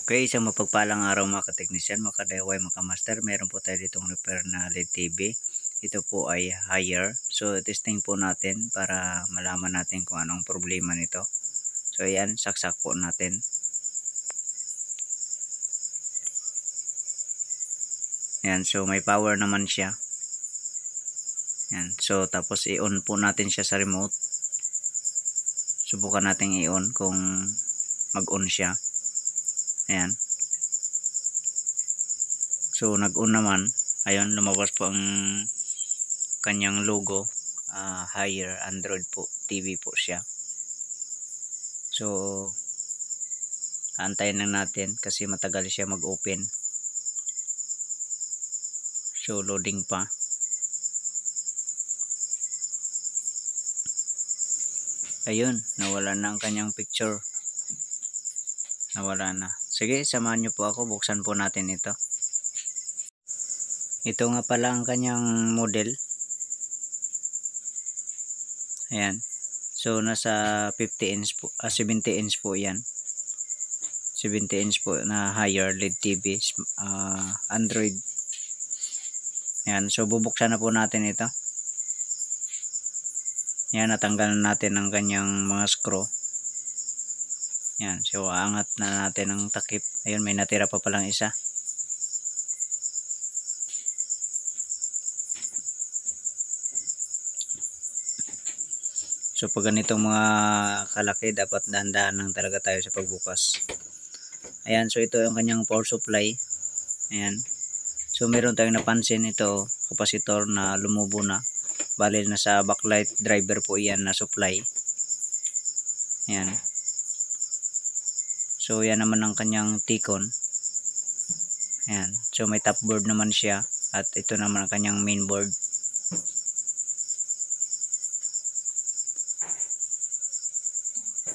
Okay, isang mapagpalang araw mga kateknisyan, mga ka-DIY, mga ka-master. Meron po tayo ditong repair na LED TV. Ito po ay higher. So, testing po natin para malaman natin kung anong problema nito. So, ayan, saksak po natin. Ayan, so may power naman siya. Ayan, so tapos i-on po natin siya sa remote. Subukan natin i-on kung mag-on siya. Ayan. So nag-on naman, ayun, lumabas po ang kanyang logo, higher Android po, TV po siya. So antayin lang natin kasi matagal siya mag-open. So loading pa. Ayun, nawala na ang kanyang picture. Nawala na. Sige, samahan nyo po ako, buksan po natin ito. Ito nga pala ang kanyang model. Ayan. So nasa 50 inch po, 70 inch po 'yan. 70 inch po na higher LED TV, Android. Ayan, so bubuksan na po natin ito. Ayan, natanggal na natin ang kanyang mga screw. Ayan, so aangat na natin ang takip. Ayun, may natira pa palang isa. So pag ganitong mga kalaki, dapat dahan-dahan lang talaga tayo sa pagbukas. Ayan, so ito yung kanyang power supply. Ayan. So meron tayong napansin ito, kapasitor na lumubo na. Bali na sa backlight driver po iyan na supply. Ayan. So yan naman ang kanyang T-con. Ayan. So may top board naman siya. At ito naman ang kanyang main board.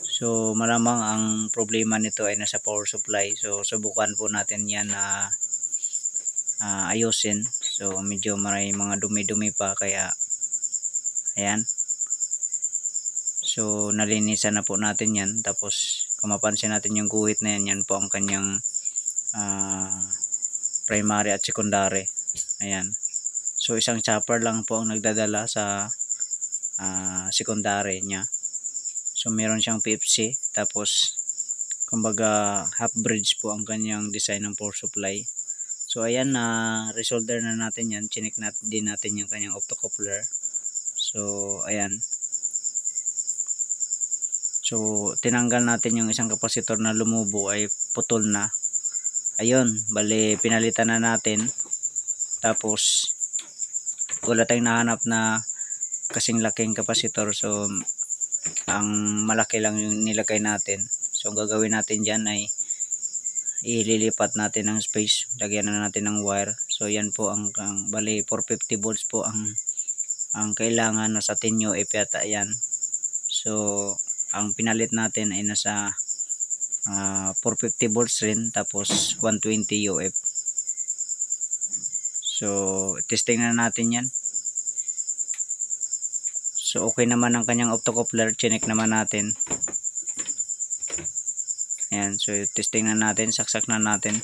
So malamang ang problema nito ay nasa power supply. So subukan po natin yan na ayusin. So medyo may mga dumi-dumi pa kaya ayan. So nalinisan na po natin yan. Tapos kung mapansin natin yung guhit na yan, yan po ang kanyang primary at secondary. Ayan. So isang chopper lang po ang nagdadala sa secondary niya. So meron siyang PFC, tapos kumbaga half bridge po ang kanyang design ng power supply. So ayan, na resolder na natin yan. Chinik din natin yung kanyang optocoupler. So ayan. So tinanggal natin yung isang kapasitor na lumubo, ay putol na. Ayun, bali pinalitan na natin. Tapos wala tayong nahanap na kasing laking kapasitor. So ang malaki lang yung nilagay natin. So ang gagawin natin dyan ay ililipat natin ng space, lagyan na natin ng wire. So yan po ang bali 450 volts po ang kailangan, nasa 10 UF yata yan. So ang pinalit natin ay nasa 450 volts rin, tapos 120 UF. So testing na natin yan. So okay naman ang kanyang optocoupler, chinek naman natin. Ayan, so testing na natin, saksak na natin.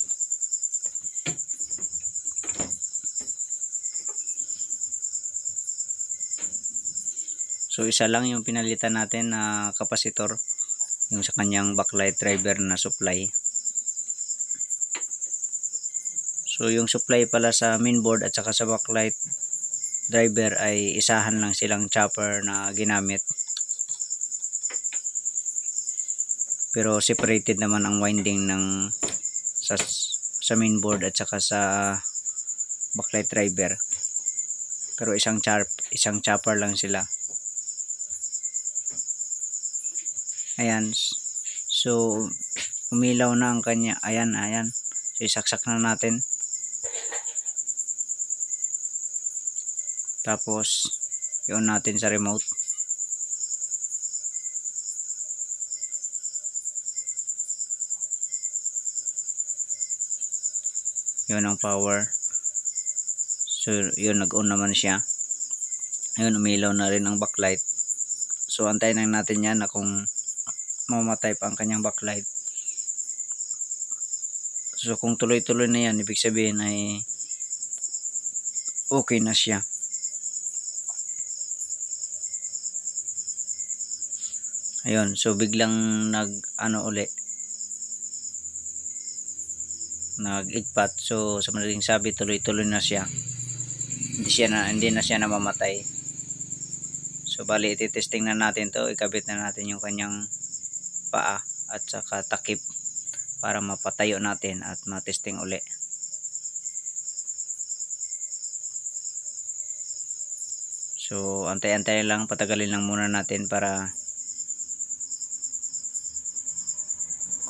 So isa lang yung pinalitan natin na kapasitor, yung sa kanyang backlight driver na supply. So yung supply pala sa mainboard at saka sa backlight driver ay isahan lang silang chopper na ginamit. Pero separated naman ang winding ng sa mainboard at saka sa backlight driver. Pero isang chopper lang sila. Ayan. So umilaw na ang kanya. Ayan. So isaksak na natin. Tapos i-on natin sa remote. Yun ang power. So yun, nag-on naman siya. Ayun, umilaw na rin ang backlight. So antayin lang natin yan na kung mamatay pa ang kanyang backlight. So kung tuloy-tuloy na yan, ibig sabihin ay okay na siya. Ayun, so biglang nag-igpat. So sa madaling sabi, tuloy-tuloy na siya. Hindi na siya namamatay. So bali ititesting na natin to, ikabit na natin yung kanyang paa at saka takip para mapatayo natin at matesting uli. So antay-antay lang, patagalin lang muna natin para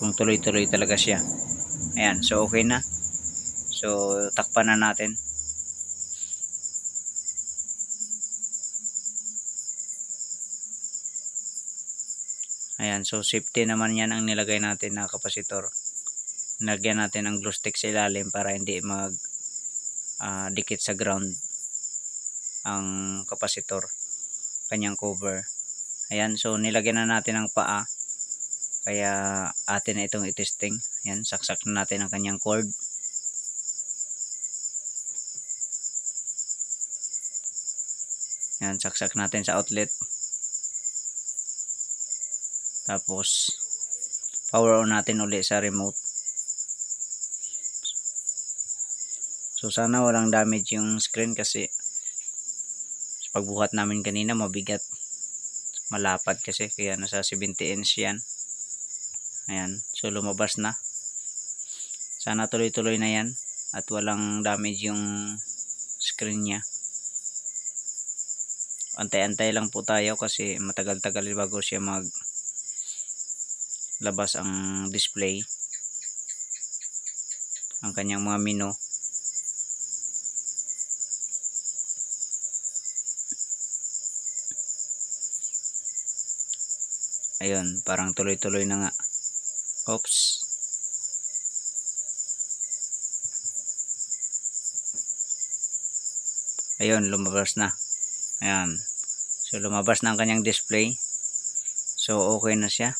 kung tuloy-tuloy talaga siya. Ayan, so okay na. So takpan na natin. Ayan, so safety naman yan ang nilagay natin na kapasitor. Nilagyan natin ng glue stick sa ilalim para hindi mag dikit sa ground ang kapasitor, kanyang cover. Ayan, so nilagyan na natin ang paa. Kaya atin na itong itesting. Ayan, saksak na natin ang kanyang cord. Ayan, saksak natin sa outlet. Tapos power on natin uli sa remote. So sana walang damage yung screen kasi sa pagbuhat namin kanina mabigat, malapad kasi, kaya nasa 70 inch yan. Ayan, so lumabas na. Sana tuloy-tuloy na yan at walang damage yung screen nya. Antay-antay lang po tayo kasi matagal-tagal bago siya mag labas ang display, ang kanyang mga menu. Ayun, parang tuloy-tuloy na nga. Oops. Ayun, lumabas na. Ayan, so lumabas na ang kanyang display. So okay na siya.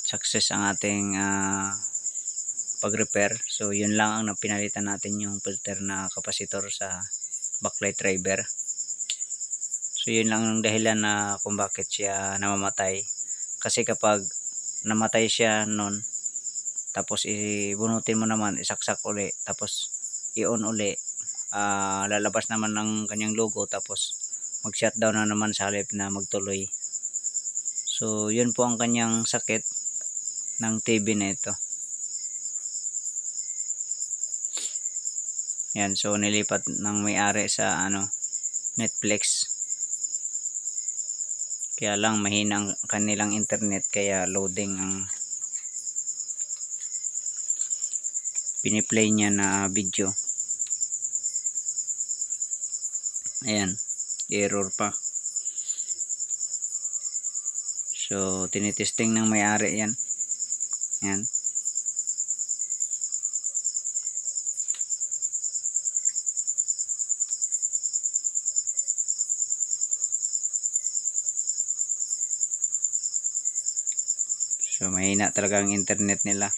Success ang ating pag-repair. So yun lang ang pinalitan natin, yung filter na kapasitor sa backlight driver. So yun lang ang dahilan na kung bakit siya namamatay. Kasi kapag namatay siya nun, tapos ibunutin mo naman, isaksak uli, tapos i-on uli, lalabas naman ng kanyang logo, tapos mag-shutdown na naman sa halip na magtuloy. So yun po ang kanyang sakit ng TV na ito. Yan, so nilipat ng may-ari sa Netflix. Kaya lang mahina ang kanilang internet, kaya loading ang piniplay niya na video. Ayan, error pa. So tinitesting ng may-ari yan. Ayan. So mahina talaga ang internet nila.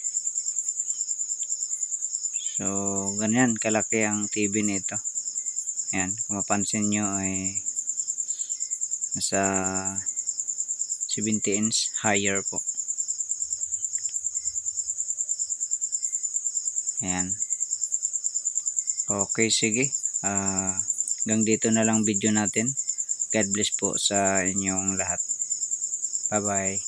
So ganyan kalaki ang TV nito. Ayan, kung mapansin nyo ay nasa 70 inch higher po. Ayan. Okay, sige. Hanggang dito na lang video natin. God bless po sa inyong lahat. Bye bye.